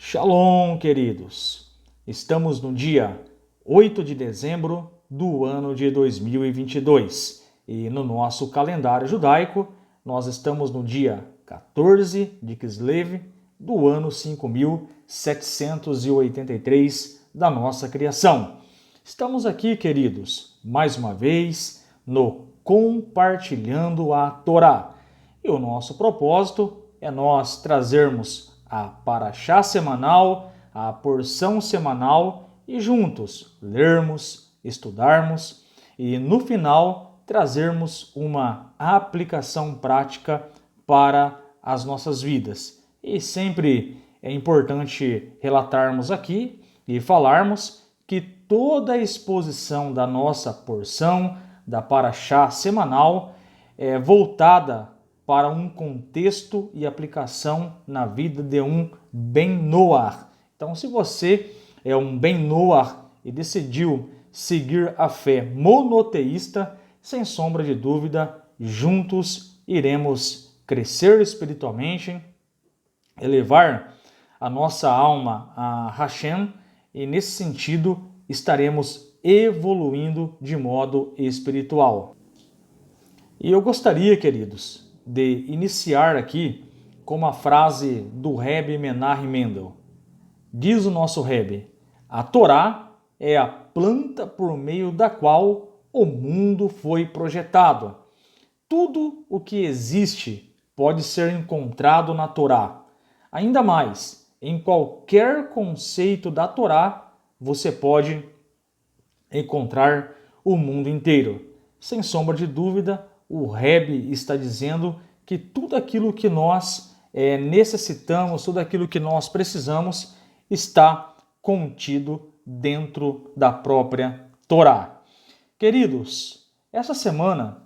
Shalom, queridos! Estamos no dia 8 de dezembro do ano de 2022 e no nosso calendário judaico nós estamos no dia 14 de Kislev do ano 5783 da nossa criação. Estamos aqui, queridos, mais uma vez no Compartilhando a Torá. E o nosso propósito é nós trazermos a paraxá semanal, a porção semanal e juntos lermos, estudarmos e no final trazermos uma aplicação prática para as nossas vidas. E sempre é importante relatarmos aqui e falarmos que toda a exposição da nossa porção, da paraxá semanal, é voltada para um contexto e aplicação na vida de um Ben Noach. Então, se você é um Ben Noach e decidiu seguir a fé monoteísta, sem sombra de dúvida, juntos iremos crescer espiritualmente, elevar a nossa alma a Hashem e, nesse sentido, estaremos evoluindo de modo espiritual. E eu gostaria, queridos, de iniciar aqui com uma frase do Rebbe Menahem Mendel. Diz o nosso Rebbe: a Torá é a planta por meio da qual o mundo foi projetado. Tudo o que existe pode ser encontrado na Torá. Ainda mais, em qualquer conceito da Torá, você pode encontrar o mundo inteiro. Sem sombra de dúvida, o Rebbe está dizendo que tudo aquilo que nós necessitamos, tudo aquilo que nós precisamos está contido dentro da própria Torá. Queridos, essa semana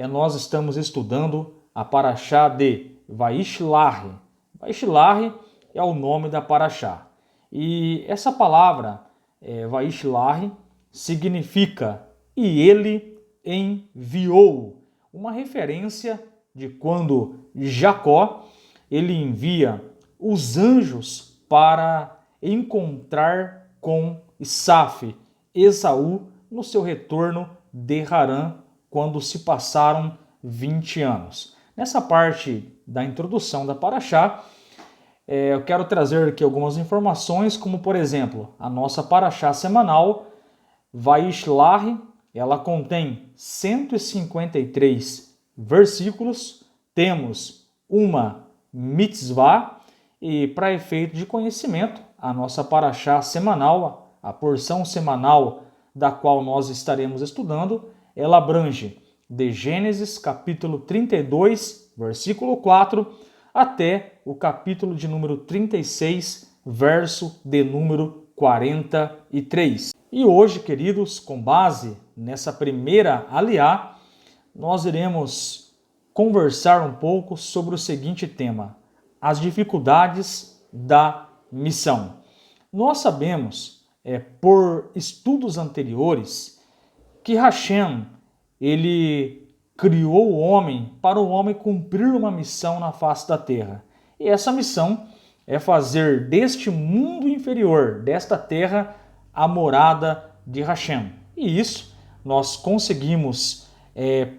nós estamos estudando a paraxá de Vaishlach. Vaishlach é o nome da paraxá. E essa palavra, Vaishlach, significa e ele enviou. Uma referência de quando Jacó ele envia os anjos para encontrar com Esaú no seu retorno de Harã, quando se passaram 20 anos. Nessa parte da introdução da paraxá, eu quero trazer aqui algumas informações, como por exemplo, a nossa paraxá semanal, Vaishlach, ela contém 153 versículos, temos uma mitzvah e, para efeito de conhecimento, a nossa paraxá semanal, a porção semanal da qual nós estaremos estudando, ela abrange de Gênesis capítulo 32, versículo 4, até o capítulo de número 36, verso de número 43. E hoje, queridos, com base nessa primeira aliá, nós iremos conversar um pouco sobre o seguinte tema: as dificuldades da missão. Nós sabemos, por estudos anteriores, que Hashem, ele criou o homem para o homem cumprir uma missão na face da terra. E essa missão é fazer deste mundo inferior, desta terra, a morada de Hashem. E isso nós conseguimos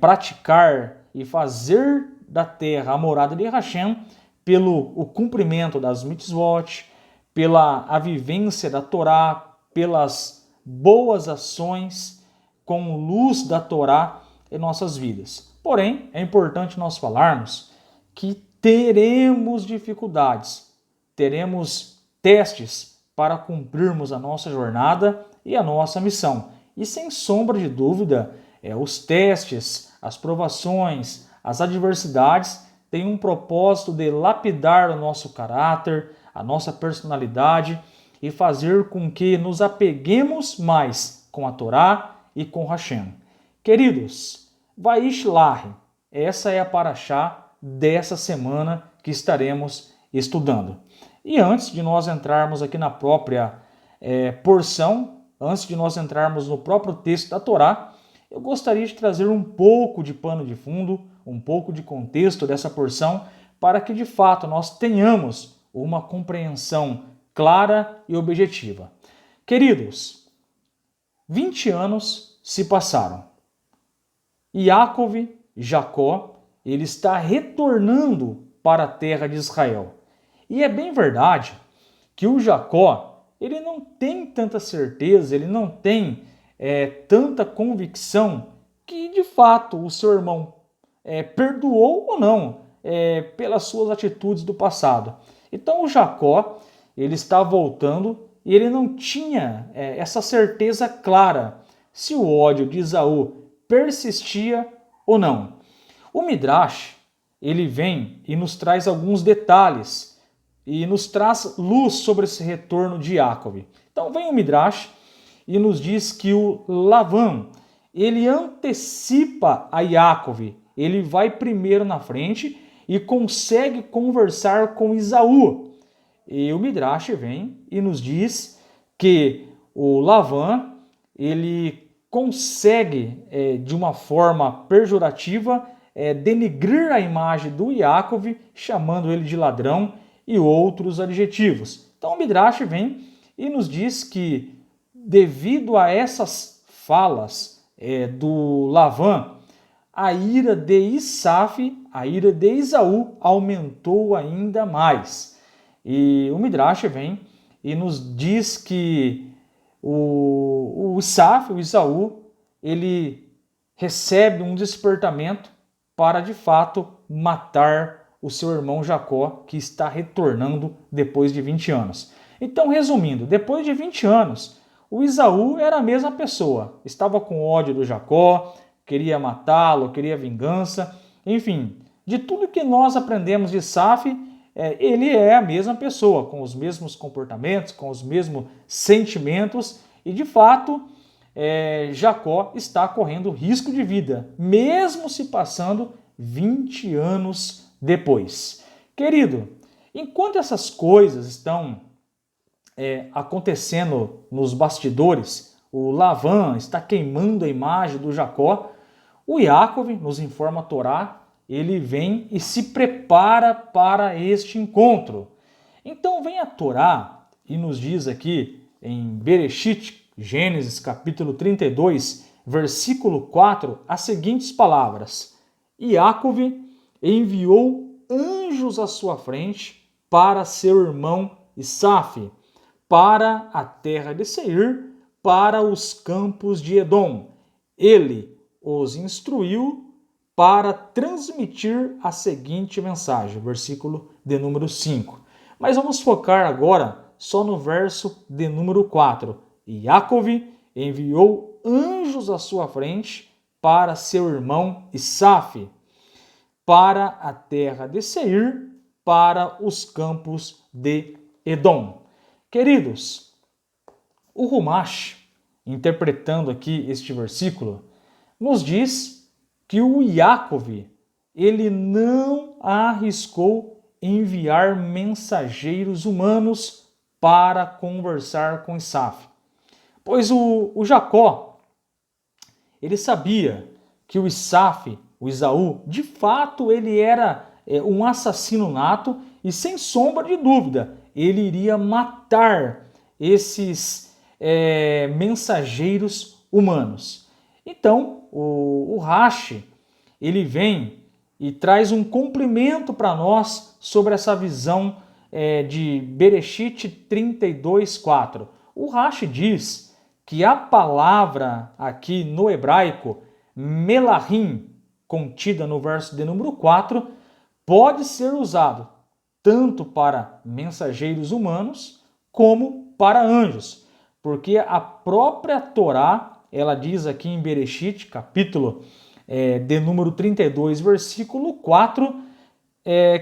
praticar e fazer da terra a morada de Hashem pelo o cumprimento das mitzvot, pela vivência da Torá, pelas boas ações com luz da Torá em nossas vidas. Porém, é importante nós falarmos que teremos dificuldades, teremos testes para cumprirmos a nossa jornada e a nossa missão. E sem sombra de dúvida, os testes, as provações, as adversidades têm um propósito de lapidar o nosso caráter, a nossa personalidade e fazer com que nos apeguemos mais com a Torá e com Hashem. Queridos, Vaishlach, essa é a paraxá dessa semana que estaremos estudando. E antes de nós entrarmos aqui na própria porção, antes de nós entrarmos no próprio texto da Torá, eu gostaria de trazer um pouco de pano de fundo, um pouco de contexto dessa porção, para que de fato nós tenhamos uma compreensão clara e objetiva. Queridos, 20 anos se passaram. Iacov, Jacó, ele está retornando para a terra de Israel. E é bem verdade que o Jacó, ele não tem tanta certeza, ele não tem tanta convicção que, de fato, o seu irmão perdoou ou não pelas suas atitudes do passado. Então, o Jacó, ele está voltando e ele não tinha essa certeza clara se o ódio de Esaú persistia ou não. O Midrash, ele vem e nos traz alguns detalhes e nos traz luz sobre esse retorno de Iacov. Então vem o Midrash e nos diz que o Lavã, ele antecipa a Iacov, ele vai primeiro na frente e consegue conversar com Esaú. E o Midrash vem e nos diz que o Lavã, ele consegue, de uma forma pejorativa, denigrir a imagem do Iacov, chamando ele de ladrão e outros adjetivos. Então o Midrash vem e nos diz que, devido a essas falas do Lavã, a ira de Isaf, a ira de Esaú, aumentou ainda mais. E o Midrash vem e nos diz que o Isaf, o Esaú, ele recebe um despertamento para, de fato, matar o seu irmão Jacó, que está retornando depois de 20 anos. Então, resumindo, depois de 20 anos, o Esaú era a mesma pessoa. Estava com ódio do Jacó, queria matá-lo, queria vingança. Enfim, de tudo que nós aprendemos de Isaf, ele é a mesma pessoa, com os mesmos comportamentos, com os mesmos sentimentos. E, de fato, Jacó está correndo risco de vida, mesmo se passando 20 anos depois. Querido, enquanto essas coisas estão acontecendo nos bastidores, o Lavã está queimando a imagem do Jacó, o Iacov, nos informa a Torá, ele vem e se prepara para este encontro. Então vem a Torá e nos diz aqui em Bereshit, Gênesis capítulo 32, versículo 4, as seguintes palavras: Iacov enviou anjos à sua frente para seu irmão Isaf, para a terra de Seir, para os campos de Edom. Ele os instruiu para transmitir a seguinte mensagem, versículo de número 5. Mas vamos focar agora só no verso de número 4. Iacov enviou anjos à sua frente para seu irmão Isaf, para a terra de Seir, para os campos de Edom. Queridos, o Rumash, interpretando aqui este versículo, nos diz que o Iacov, ele não arriscou enviar mensageiros humanos para conversar com Isaf. Pois o Jacó, ele sabia que o Isaf, o Esaú, de fato ele era um assassino nato e, sem sombra de dúvida, ele iria matar esses mensageiros humanos. Então, o Rashi, ele vem e traz um complemento para nós sobre essa visão de Bereshit 32:4. O Rashi diz que a palavra aqui no hebraico, melahim, contida no verso de número 4, pode ser usado tanto para mensageiros humanos como para anjos, porque a própria Torá, ela diz aqui em Bereshit, capítulo de número 32, versículo 4,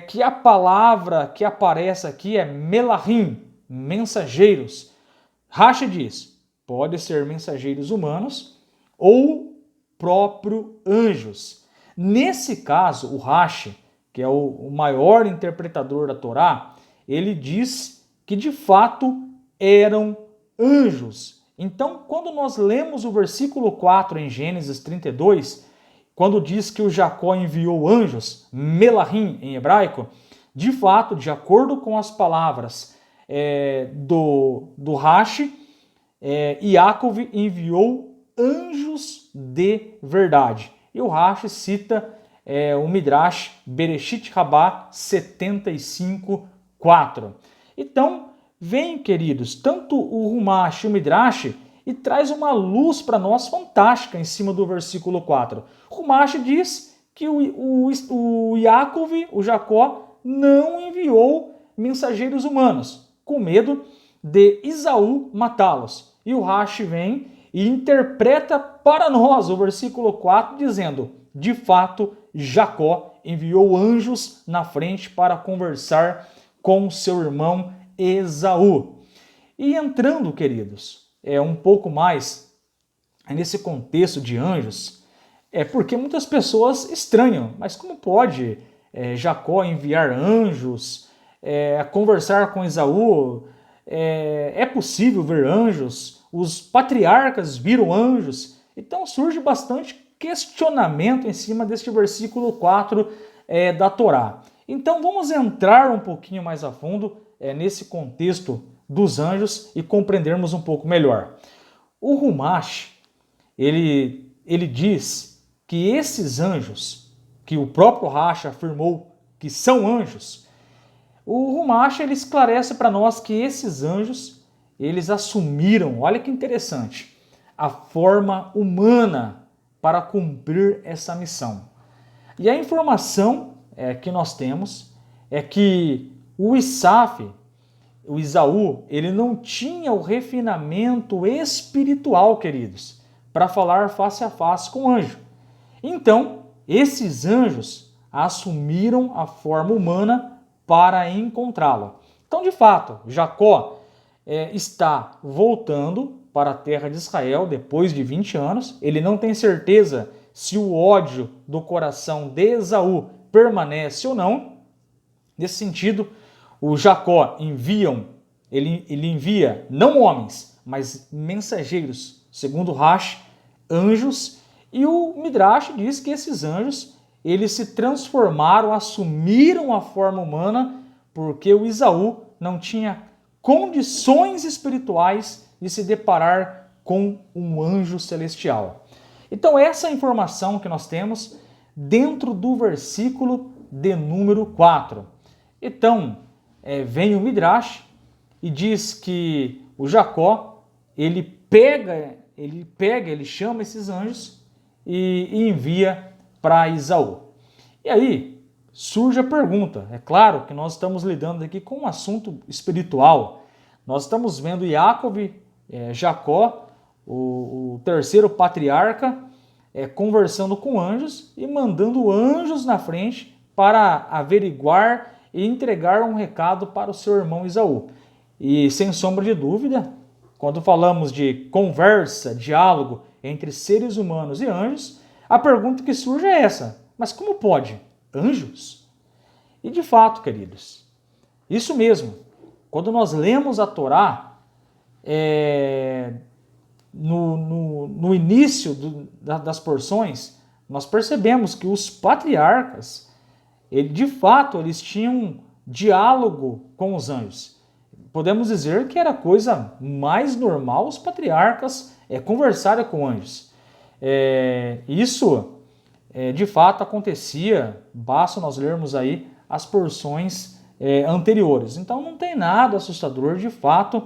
que a palavra que aparece aqui é melahim, mensageiros. Rashi diz, pode ser mensageiros humanos ou próprio anjos. Nesse caso, o Rashi, que é o maior interpretador da Torá, ele diz que de fato eram anjos. Então, quando nós lemos o versículo 4 em Gênesis 32, quando diz que o Jacó enviou anjos, melahim em hebraico, de fato, de acordo com as palavras do Rashi, Yaakov enviou anjos de verdade. E o Rashi cita o Midrash Bereshit Rabbah 75:4. Então, vem, queridos, tanto o Humash e o Midrash e traz uma luz para nós fantástica em cima do versículo 4. O Humash diz que o Yaakov, o Jacó, não enviou mensageiros humanos, com medo de Esaú matá-los. E o Rashi vem e interpreta para nós o versículo 4, dizendo: de fato, Jacó enviou anjos na frente para conversar com seu irmão Esaú. E entrando, queridos, um pouco mais nesse contexto de anjos, porque muitas pessoas estranham, mas como pode Jacó enviar anjos, conversar com Esaú? É possível ver anjos? Os patriarcas viram anjos? Então surge bastante questionamento em cima deste versículo 4 da Torá. Então vamos entrar um pouquinho mais a fundo nesse contexto dos anjos e compreendermos um pouco melhor. O Humash, ele diz que esses anjos, que o próprio Rashi afirmou que são anjos, o Humash ele esclarece para nós que esses anjos, eles assumiram, olha que interessante, a forma humana para cumprir essa missão. E a informação que nós temos é que o Esaú, ele não tinha o refinamento espiritual, queridos, para falar face a face com o anjo. Então, esses anjos assumiram a forma humana para encontrá-lo. Então, de fato, Jacó está voltando para a terra de Israel depois de 20 anos. Ele não tem certeza se o ódio do coração de Esaú permanece ou não. Nesse sentido, o Jacó ele envia não homens, mas mensageiros, segundo Rashi, anjos, e o Midrash diz que esses anjos, eles se transformaram, assumiram a forma humana, porque o Esaú não tinha condições espirituais de se deparar com um anjo celestial. Então essa é a informação que nós temos dentro do versículo de número 4. Então, vem o Midrash e diz que o Jacó, ele chama esses anjos e envia para Esaú. E aí surge a pergunta, é claro que nós estamos lidando aqui com um assunto espiritual, nós estamos vendo Yaakov, Jacó, o terceiro patriarca, conversando com anjos e mandando anjos na frente para averiguar e entregar um recado para o seu irmão Esaú. E sem sombra de dúvida, quando falamos de conversa, diálogo entre seres humanos e anjos, a pergunta que surge é essa: mas como pode? Anjos? E de fato, queridos, isso mesmo, quando nós lemos a Torá, no início das porções, nós percebemos que os patriarcas, de fato, eles tinham diálogo com os anjos. Podemos dizer que era a coisa mais normal os patriarcas conversarem com anjos. Isso, de fato, acontecia, basta nós lermos aí as porções anteriores. Então não tem nada assustador, de fato,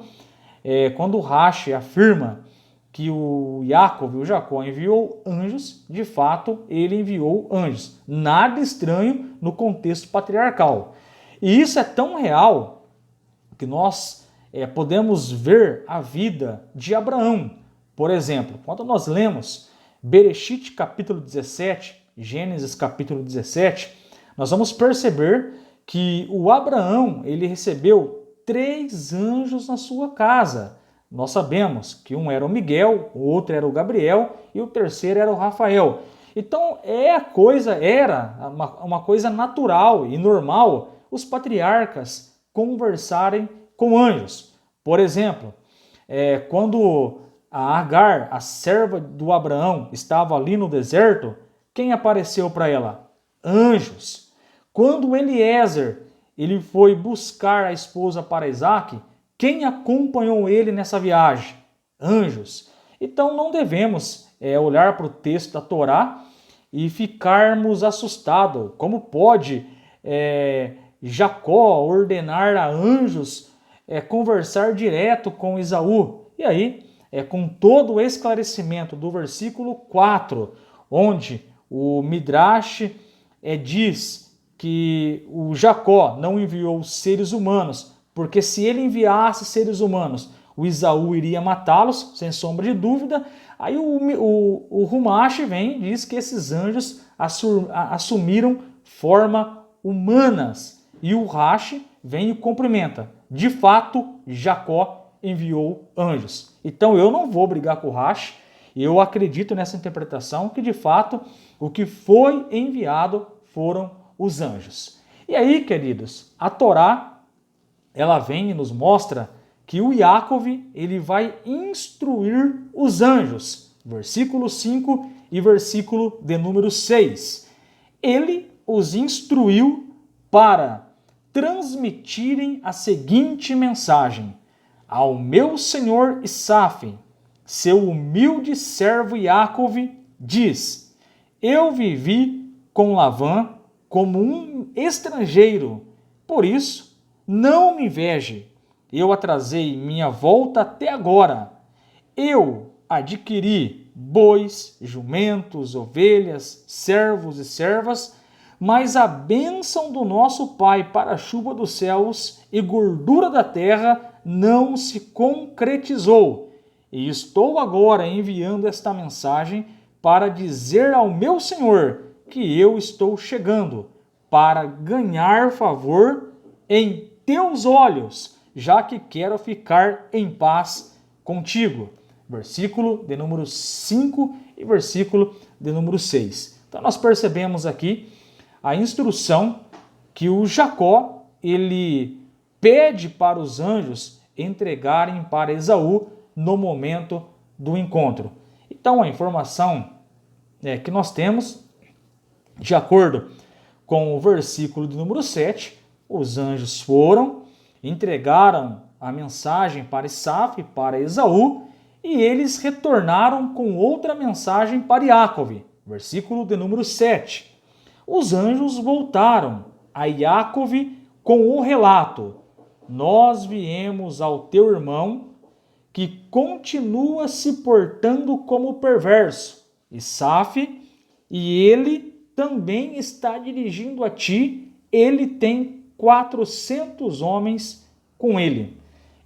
quando o Rashi afirma que o Yaakov, o Jacó, enviou anjos, de fato, ele enviou anjos. Nada estranho no contexto patriarcal. E isso é tão real que nós podemos ver a vida de Abraão. Por exemplo, quando nós lemos Bereshit capítulo 17, Gênesis capítulo 17, nós vamos perceber que o Abraão, ele recebeu 3 anjos na sua casa. Nós sabemos que um era o Miguel, o outro era o Gabriel e o terceiro era o Rafael. Então era uma coisa natural e normal os patriarcas conversarem com anjos. Por exemplo, quando a Agar, a serva do Abraão, estava ali no deserto, quem apareceu para ela? Anjos. Quando Eliezer ele foi buscar a esposa para Isaac, quem acompanhou ele nessa viagem? Anjos. Então não devemos olhar para o texto da Torá e ficarmos assustados. Como pode Jacó ordenar a anjos conversar direto com Esaú? E aí, com todo o esclarecimento do versículo 4, onde o Midrash diz que o Jacó não enviou seres humanos, porque se ele enviasse seres humanos, o Esaú iria matá-los, sem sombra de dúvida. Aí o Humash vem e diz que esses anjos assumiram forma humanas. E o Rashi vem e cumprimenta. De fato, Jacó enviou anjos. Então eu não vou brigar com o Rashi. Eu acredito nessa interpretação que, de fato, o que foi enviado foram os anjos. E aí, queridos, a Torá, ela vem e nos mostra que o Yaakov, ele vai instruir os anjos. Versículo 5 e versículo de número 6. Ele os instruiu para transmitirem a seguinte mensagem: ao meu senhor Isaf, seu humilde servo Yaakov, diz: eu vivi com Lavã como um estrangeiro, por isso não me inveje. Eu atrasei minha volta até agora. Eu adquiri bois, jumentos, ovelhas, servos e servas, mas a bênção do nosso Pai para a chuva dos céus e gordura da terra não se concretizou. E estou agora enviando esta mensagem para dizer ao meu Senhor que eu estou chegando, para ganhar favor em teus olhos, já que quero ficar em paz contigo. Versículo de número 5 e versículo de número 6. Então nós percebemos aqui a instrução que o Jacó, ele pede para os anjos entregarem para Esaú no momento do encontro. Então a informação que nós temos, de acordo com o versículo de número 7, os anjos foram, entregaram a mensagem para Isaf, para Esaú, e eles retornaram com outra mensagem para Yaakov. Versículo de número 7. Os anjos voltaram a Yaakov com o relato: nós viemos ao teu irmão, que continua se portando como perverso, Isaf, e ele também está dirigindo a ti, ele tem 400 homens com ele.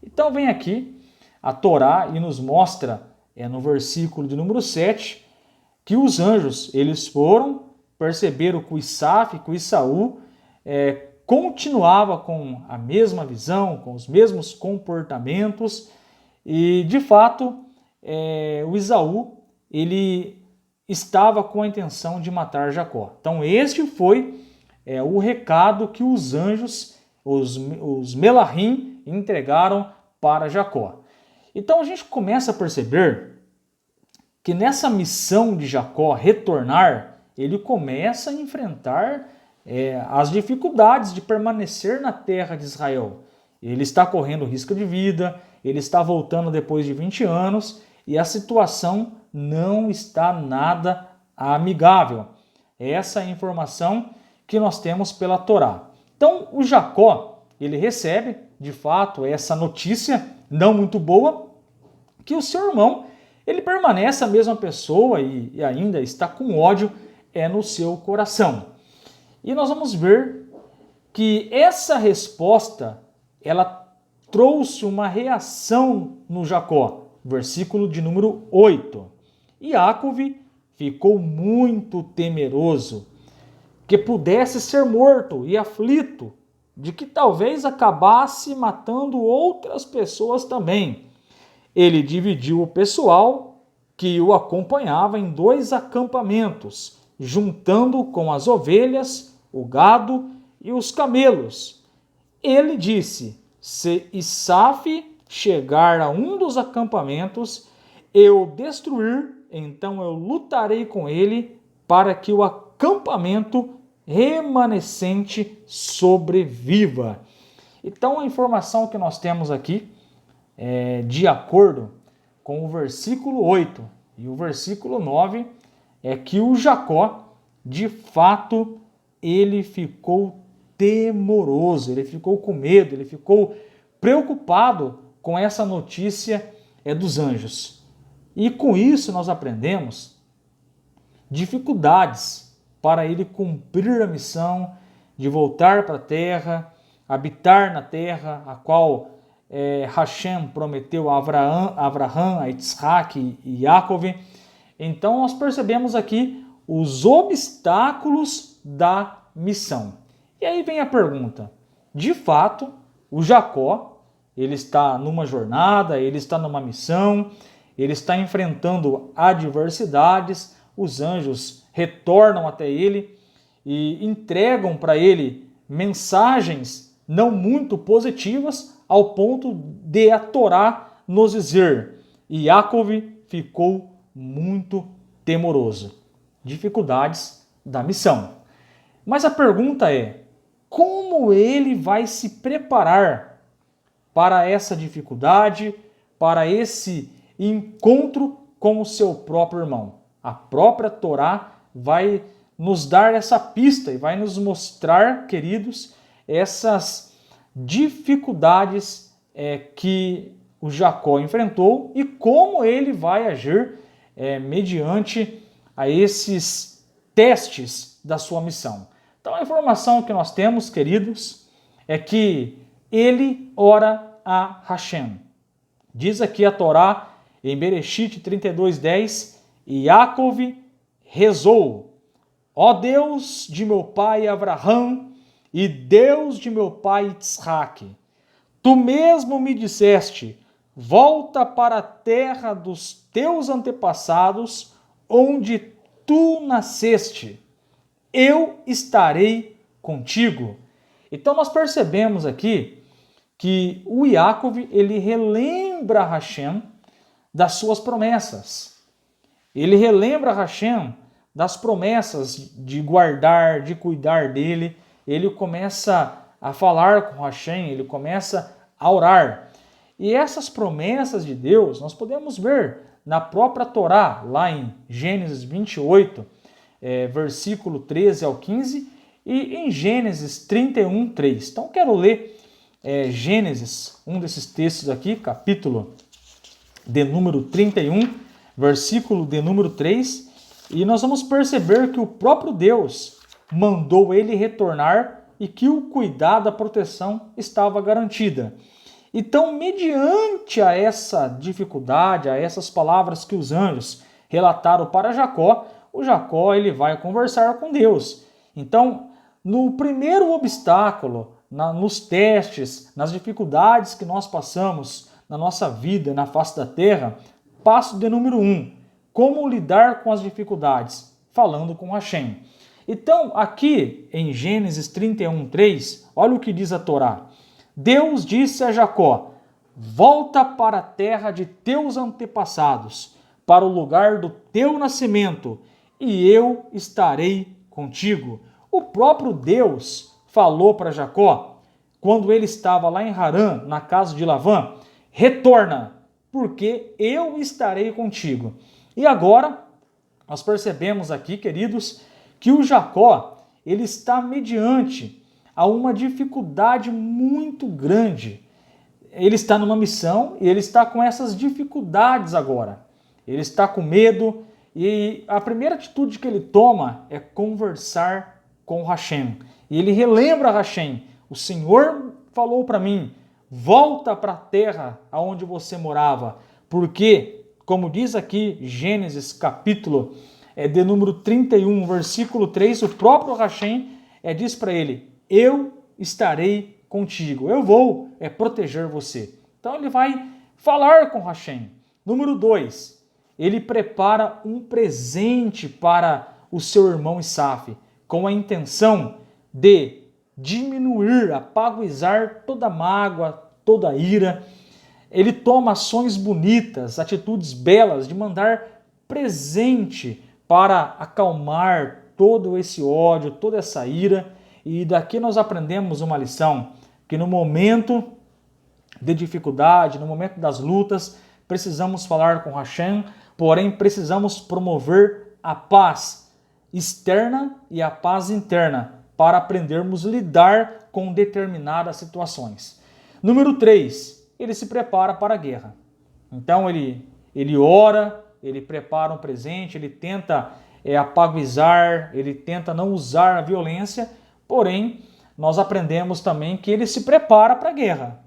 Então vem aqui a Torá e nos mostra, no versículo de número 7, que os anjos, eles foram, perceberam que o Isaf, que o Isaú, continuava com a mesma visão, com os mesmos comportamentos, e de fato o Esaú, ele estava com a intenção de matar Jacó. Então este foi o recado que os anjos, os Melahim, entregaram para Jacó. Então a gente começa a perceber que nessa missão de Jacó retornar, ele começa a enfrentar as dificuldades de permanecer na terra de Israel. Ele está correndo risco de vida, ele está voltando depois de 20 anos e a situação não está nada amigável. Essa é a informação que nós temos pela Torá. Então o Jacó, ele recebe de fato essa notícia não muito boa, que o seu irmão, ele permanece a mesma pessoa e ainda está com ódio no seu coração. E nós vamos ver que essa resposta, ela trouxe uma reação no Jacó. Versículo de número 8. Yaakov ficou muito temeroso que pudesse ser morto e aflito de que talvez acabasse matando outras pessoas também. Ele dividiu o pessoal que o acompanhava em 2 acampamentos, juntando com as ovelhas, o gado e os camelos. Ele disse: se Isaf chegar a um dos acampamentos, eu destruir, então eu lutarei com ele para que o acampamento remanescente sobreviva. Então a informação que nós temos aqui de acordo com o versículo 8 e o versículo 9, é que o Jacó, de fato, ele ficou temoroso, ele ficou com medo, ele ficou preocupado com essa notícia dos anjos. E com isso nós aprendemos dificuldades para ele cumprir a missão de voltar para a terra, habitar na terra, a qual Hashem prometeu a Abraham, a Isaac e Jacob. Então nós percebemos aqui os obstáculos da missão. E aí vem a pergunta: de fato, o Jacó, ele está numa jornada, ele está numa missão, ele está enfrentando adversidades, os anjos retornam até ele e entregam para ele mensagens não muito positivas, ao ponto de a Torá nos dizer: e Jacob ficou muito temoroso. Dificuldades da missão. Mas a pergunta é: como ele vai se preparar para essa dificuldade, para esse encontro com o seu próprio irmão? A própria Torá vai nos dar essa pista e vai nos mostrar, queridos, essas dificuldades que o Jacó enfrentou e como ele vai agir mediante a esses testes da sua missão. Então a informação que nós temos, queridos, é que ele ora a Hashem. Diz aqui a Torá em Bereshit 32:10, e Jacob rezou: ó Deus de meu pai Abraham e Deus de meu pai Isaac, tu mesmo me disseste: volta para a terra dos teus antepassados, onde tu nasceste, eu estarei contigo. Então nós percebemos aqui que o Jacob, ele relembra Hashem das suas promessas. Ele relembra Hashem das promessas de guardar, de cuidar dele. Ele começa a falar com Hashem, ele começa a orar. E essas promessas de Deus nós podemos ver na própria Torá, lá em Gênesis 28, versículo 13 ao 15, e em Gênesis 31, 3. Então quero ler Gênesis, um desses textos aqui, capítulo de número 31, versículo de número 3, e nós vamos perceber que o próprio Deus mandou ele retornar e que o cuidado, a proteção estava garantida. Então, mediante a essa dificuldade, a essas palavras que os anjos relataram para Jacó, o Jacó ele vai conversar com Deus. Então, no primeiro obstáculo, nos testes, nas dificuldades que nós passamos na nossa vida, na face da terra, passo de número 1, como lidar com as dificuldades? Falando com Hashem. Então, aqui em Gênesis 31, 3, olha o que diz a Torá. Deus disse a Jacó: volta para a terra de teus antepassados, para o lugar do teu nascimento, e eu estarei contigo. O próprio Deus falou para Jacó, quando ele estava lá em Harã, na casa de Labã: retorna, porque eu estarei contigo. E agora, nós percebemos aqui, queridos, que o Jacó, ele está mediante a uma dificuldade muito grande. Ele está numa missão e ele está com essas dificuldades agora. Ele está com medo e a primeira atitude que ele toma é conversar com Hashem. E ele relembra Hashem: o Senhor falou para mim, volta para a terra onde você morava, porque, como diz aqui Gênesis capítulo de número 31, versículo 3, o próprio Hashem diz para ele: eu estarei contigo, eu vou proteger você. Então ele vai falar com Hashem. Número 2, ele prepara um presente para o seu irmão Isaf, com a intenção de diminuir, apaguizar toda mágoa, toda ira. Ele toma ações bonitas, atitudes belas, de mandar presente para acalmar todo esse ódio, toda essa ira. E daqui nós aprendemos uma lição, que no momento de dificuldade, no momento das lutas, precisamos falar com Hashem, porém precisamos promover a paz externa e a paz interna para aprendermos a lidar com determinadas situações. Número 3, ele se prepara para a guerra. Então ele ora, ele prepara um presente, ele tenta apaguizar, ele tenta não usar a violência, porém nós aprendemos também que ele se prepara para a guerra.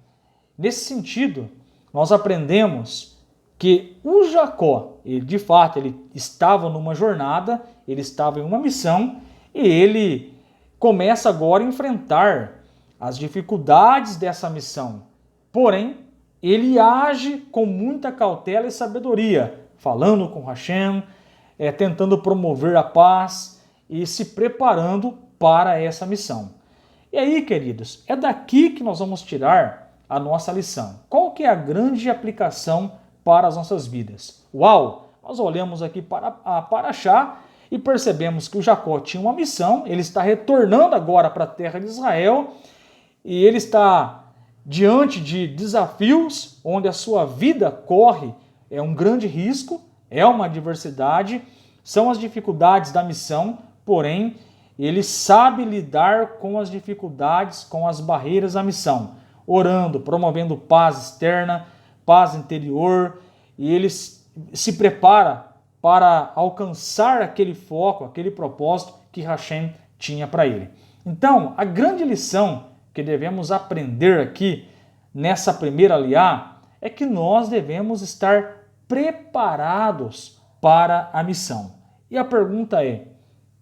Nesse sentido, nós aprendemos que o Jacó, de fato, ele estava numa jornada, ele estava em uma missão e ele começa agora a enfrentar as dificuldades dessa missão. Porém, ele age com muita cautela e sabedoria, falando com Hashem, tentando promover a paz e se preparando para essa missão. E aí, queridos, é daqui que nós vamos tirar a nossa lição. Qual que é a grande aplicação para as nossas vidas? Uau! Nós olhamos aqui para a Paraxá e percebemos que o Jacó tinha uma missão, ele está retornando agora para a terra de Israel e ele está diante de desafios onde a sua vida corre um grande risco, é uma adversidade, são as dificuldades da missão, porém ele sabe lidar com as dificuldades, com as barreiras da missão, orando, promovendo paz externa, paz interior, e ele se prepara para alcançar aquele foco, aquele propósito que Hashem tinha para ele. Então, a grande lição que devemos aprender aqui nessa primeira aliá é que nós devemos estar preparados para a missão. E a pergunta é: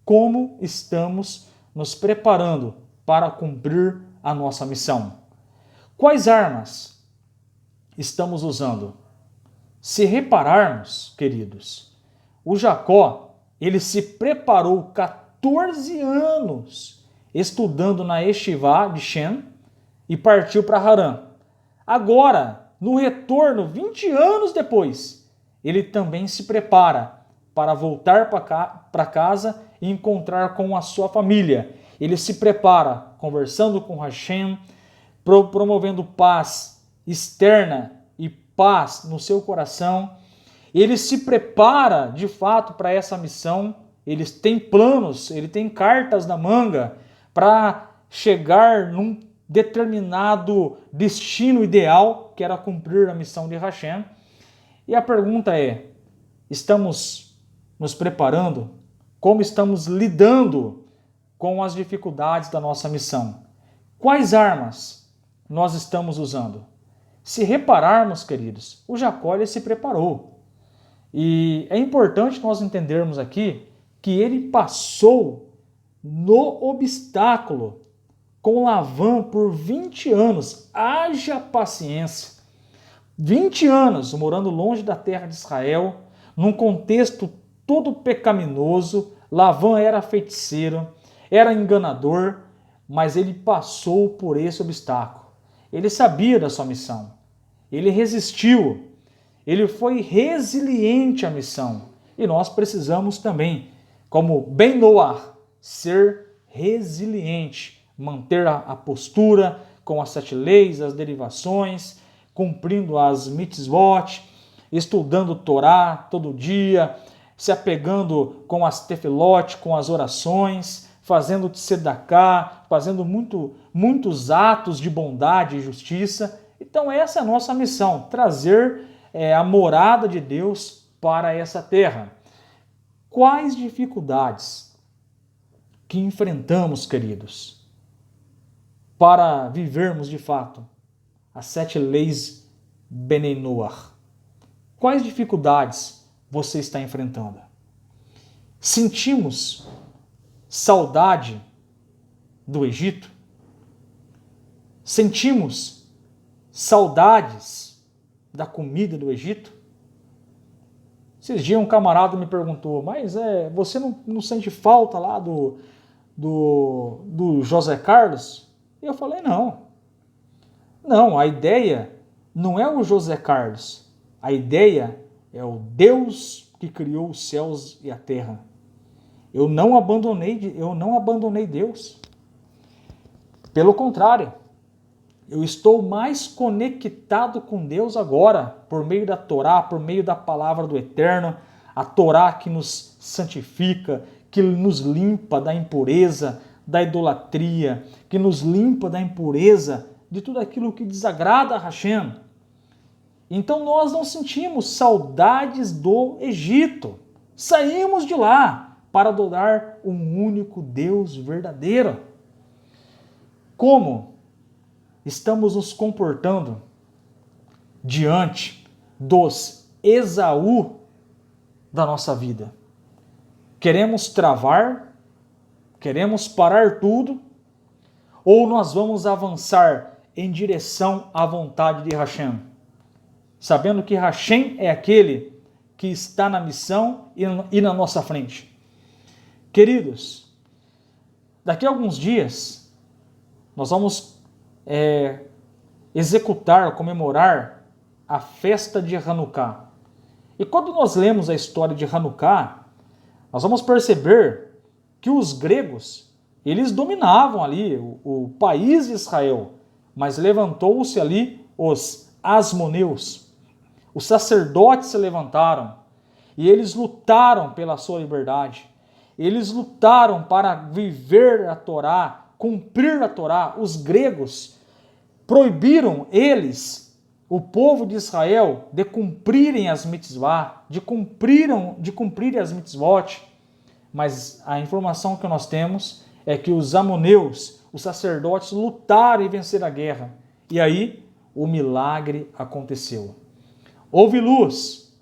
como estamos nos preparando para cumprir a nossa missão? Quais armas estamos usando? Se repararmos, queridos, o Jacó, ele se preparou 14 anos estudando na Yeshivá de Shem e partiu para Harã. Agora, no retorno, 20 anos depois, ele também se prepara para voltar para casa e encontrar com a sua família. Ele se prepara conversando com Hashem, promovendo paz externa e paz no seu coração. Ele se prepara de fato para essa missão. Ele tem planos, ele tem cartas na manga para chegar num determinado destino ideal, que era cumprir a missão de Hashem. E a pergunta é: estamos nos preparando? Como estamos lidando com as dificuldades da nossa missão? Quais armas nós estamos usando? Se repararmos, queridos, o Jacó ele se preparou. E é importante nós entendermos aqui que ele passou no obstáculo com Lavã por 20 anos. Haja paciência. 20 anos morando longe da terra de Israel, num contexto todo pecaminoso. Lavã era feiticeiro, era enganador, mas ele passou por esse obstáculo. Ele sabia da sua missão. Ele resistiu. Ele foi resiliente à missão. E nós precisamos também, como Ben Noah, ser resiliente, manter a postura com as 7 leis, as derivações, cumprindo as mitzvot, estudando Torá todo dia, se apegando com as tefilot, com as orações, fazendo tzedakah, fazendo muitos atos de bondade e justiça. Então essa é a nossa missão, trazer a morada de Deus para essa terra. Quais dificuldades que enfrentamos, queridos, para vivermos de fato as 7 leis Benei Noach? Quais dificuldades você está enfrentando? Sentimos saudade do Egito? Sentimos saudades da comida do Egito? Esses dias um camarada me perguntou: mas você não sente falta lá do José Carlos? E eu falei: não, a ideia não é o José Carlos, a ideia é o Deus que criou os céus e a terra. Eu não abandonei Deus. Pelo contrário, Eu estou mais conectado com Deus agora, por meio da Torá, por meio da palavra do Eterno, a Torá que nos santifica, que nos limpa da impureza, da idolatria, que nos limpa da impureza, de tudo aquilo que desagrada a Hashem. Então nós não sentimos saudades do Egito. Saímos de lá para adorar um único Deus verdadeiro. Como estamos nos comportando diante dos Esaú da nossa vida? Queremos travar? Queremos parar tudo? Ou nós vamos avançar em direção à vontade de Hashem? Sabendo que Hashem é aquele que está na missão e na nossa frente. Queridos, daqui a alguns dias, nós vamos executar, comemorar a festa de Hanukkah. E quando nós lemos a história de Hanukkah, nós vamos perceber que os gregos, eles dominavam ali o país de Israel, mas levantou-se ali os asmoneus. Os sacerdotes se levantaram e eles lutaram pela sua liberdade. Eles lutaram para viver a Torá, cumprir a Torá. Os gregos proibiram eles, o povo de Israel, de cumprirem as mitzvah, de cumprirem as mitzvot. Mas a informação que nós temos é que os amoneus, os sacerdotes, lutaram e venceram a guerra. E aí o milagre aconteceu. Houve luz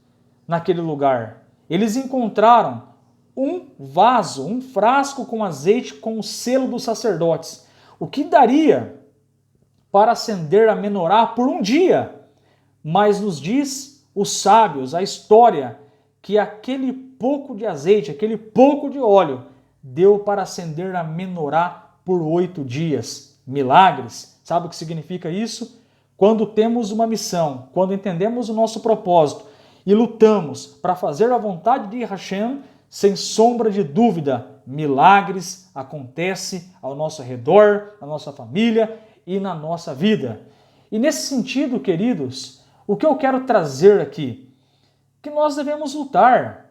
naquele lugar. Eles encontraram um vaso, um frasco com azeite com o selo dos sacerdotes. O que daria para acender a menorá por um dia? Mas nos diz os sábios, a história, que aquele pouco de azeite, aquele pouco de óleo, deu para acender a menorá por 8 dias. Milagres. Sabe o que significa isso? Quando temos uma missão, quando entendemos o nosso propósito e lutamos para fazer a vontade de Hashem, sem sombra de dúvida, milagres acontecem ao nosso redor, na nossa família e na nossa vida. E nesse sentido, queridos, o que eu quero trazer aqui? Que nós devemos lutar,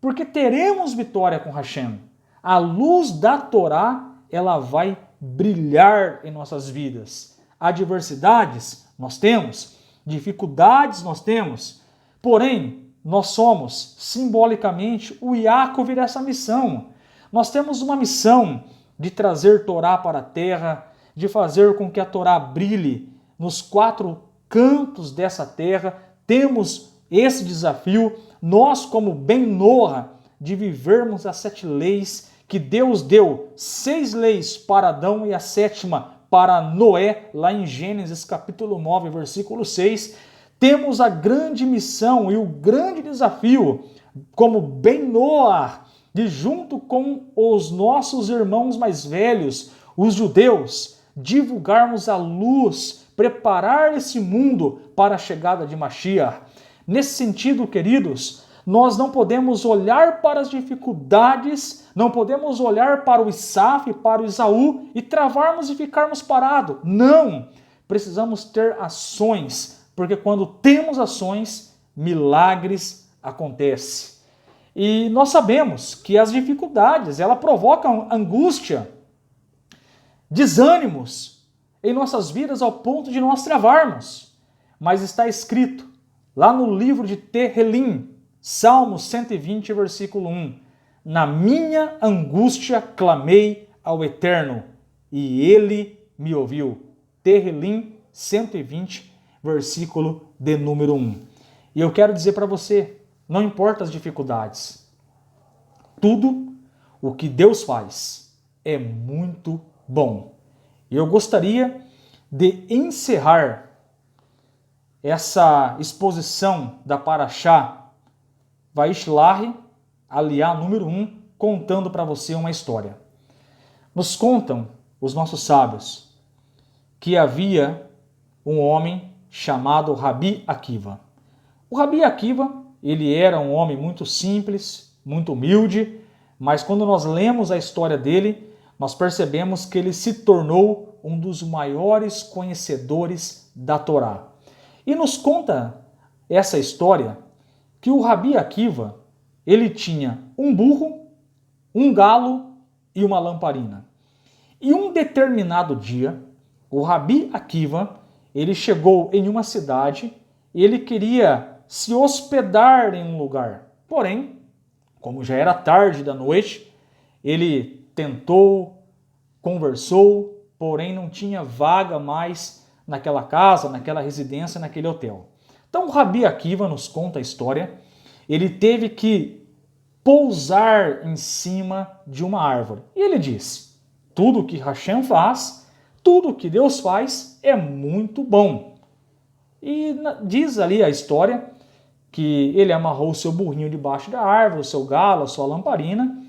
porque teremos vitória com Hashem. A luz da Torá, ela vai brilhar em nossas vidas. Adversidades nós temos, dificuldades nós temos, porém nós somos simbolicamente o Yaakov dessa missão. Nós temos uma missão de trazer Torá para a terra, de fazer com que a Torá brilhe nos 4 cantos dessa terra. Temos esse desafio, nós como Ben Noah, de vivermos as 7 leis que Deus deu, 6 leis para Adão e a 7ª para Noé, lá em Gênesis capítulo 9, versículo 6, temos a grande missão e o grande desafio, como Ben Noah, de junto com os nossos irmãos mais velhos, os judeus, divulgarmos a luz, preparar esse mundo para a chegada de Mashiach. Nesse sentido, queridos, nós não podemos olhar para as dificuldades, não podemos olhar para o Isaf, para o Esaú e travarmos e ficarmos parados. Não! Precisamos ter ações, porque quando temos ações, milagres acontecem. E nós sabemos que as dificuldades, ela provocam angústia, desânimos em nossas vidas ao ponto de nós travarmos. Mas está escrito lá no livro de Tehilim, Salmo 120, versículo 1. Na minha angústia clamei ao Eterno, e Ele me ouviu. Tehilim 120, versículo de número 1. E eu quero dizer para você, não importa as dificuldades, tudo o que Deus faz é muito bom. E eu gostaria de encerrar essa exposição da Parashá Vaishlach, aliá número 1, contando para você uma história. Nos contam os nossos sábios que havia um homem chamado Rabi Akiva. O Rabi Akiva, ele era um homem muito simples, muito humilde, mas quando nós lemos a história dele, nós percebemos que ele se tornou um dos maiores conhecedores da Torá. E nos conta essa história que o Rabi Akiva, ele tinha um burro, um galo e uma lamparina. E um determinado dia, o Rabi Akiva, ele chegou em uma cidade e ele queria se hospedar em um lugar. Porém, como já era tarde da noite, ele tentou, conversou, porém não tinha vaga mais naquela casa, naquela residência, naquele hotel. Então o Rabi Akiva nos conta a história, ele teve que pousar em cima de uma árvore. E ele diz, tudo que Hashem faz, tudo que Deus faz é muito bom. E diz ali a história que ele amarrou o seu burrinho debaixo da árvore, o seu galo, a sua lamparina,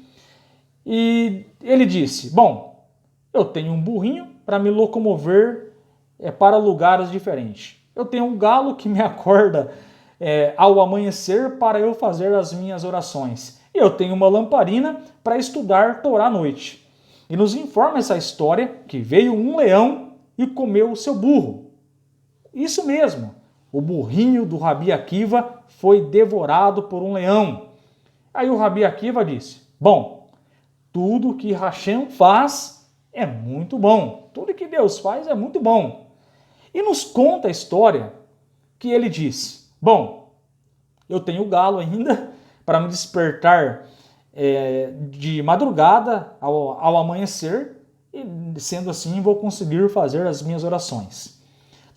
e ele disse, bom, eu tenho um burrinho para me locomover para lugares diferentes. Eu tenho um galo que me acorda ao amanhecer para eu fazer as minhas orações. E eu tenho uma lamparina para estudar Torá à noite. E nos informa essa história que veio um leão e comeu o seu burro. Isso mesmo, o burrinho do Rabi Akiva foi devorado por um leão. Aí o Rabi Akiva disse, bom, tudo que Hashem faz é muito bom. Tudo que Deus faz é muito bom. E nos conta a história que ele disse, bom, eu tenho o galo ainda para me despertar de madrugada ao amanhecer e sendo assim vou conseguir fazer as minhas orações.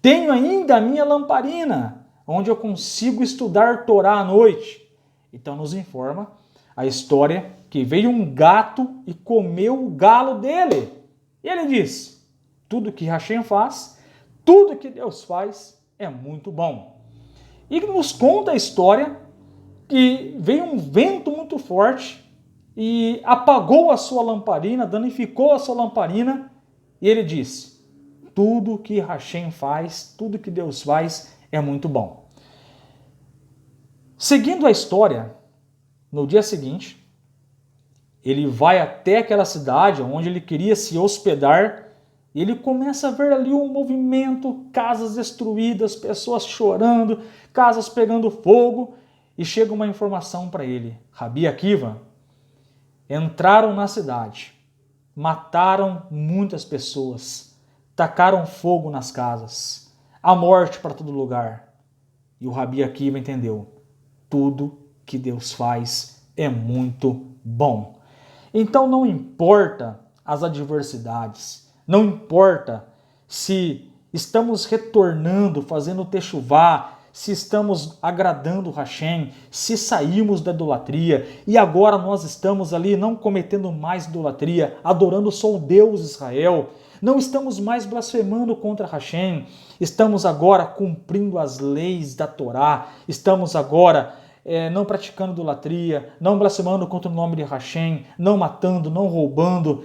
Tenho ainda a minha lamparina, onde eu consigo estudar Torá à noite. Então nos informa a história que veio um gato e comeu o galo dele. E ele diz, tudo que Hashem faz, tudo que Deus faz é muito bom. E nos conta a história que veio um vento muito forte e apagou a sua lamparina, danificou a sua lamparina, e ele disse, tudo que Hashem faz, tudo que Deus faz é muito bom. Seguindo a história, no dia seguinte, ele vai até aquela cidade onde ele queria se hospedar e ele começa a ver ali um movimento, casas destruídas, pessoas chorando, casas pegando fogo, e chega uma informação para ele. Rabi Akiva, entraram na cidade, mataram muitas pessoas, tacaram fogo nas casas, a morte para todo lugar. E o Rabi Akiva entendeu, tudo que Deus faz é muito bom. Então não importa as adversidades, não importa se estamos retornando, fazendo techuvá, se estamos agradando Hashem, se saímos da idolatria e agora nós estamos ali não cometendo mais idolatria, adorando só o Deus Israel, não estamos mais blasfemando contra Hashem, estamos agora cumprindo as leis da Torá, estamos agora não praticando idolatria, não blasfemando contra o nome de Hashem, não matando, não roubando,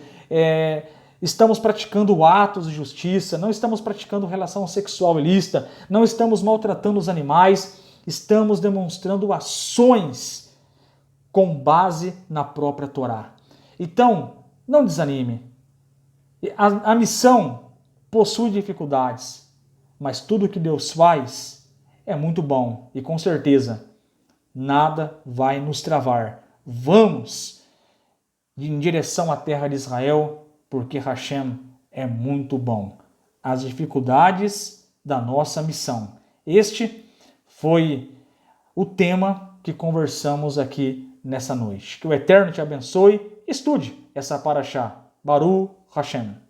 estamos praticando atos de justiça, não estamos praticando relação sexual ilícita, não estamos maltratando os animais, estamos demonstrando ações com base na própria Torá. Então, não desanime. A missão possui dificuldades, mas tudo que Deus faz é muito bom e com certeza nada vai nos travar. Vamos em direção à terra de Israel, porque Hashem é muito bom. As dificuldades da nossa missão. Este foi o tema que conversamos aqui nessa noite. Que o Eterno te abençoe. Estude essa paraxá. Baruch Hashem.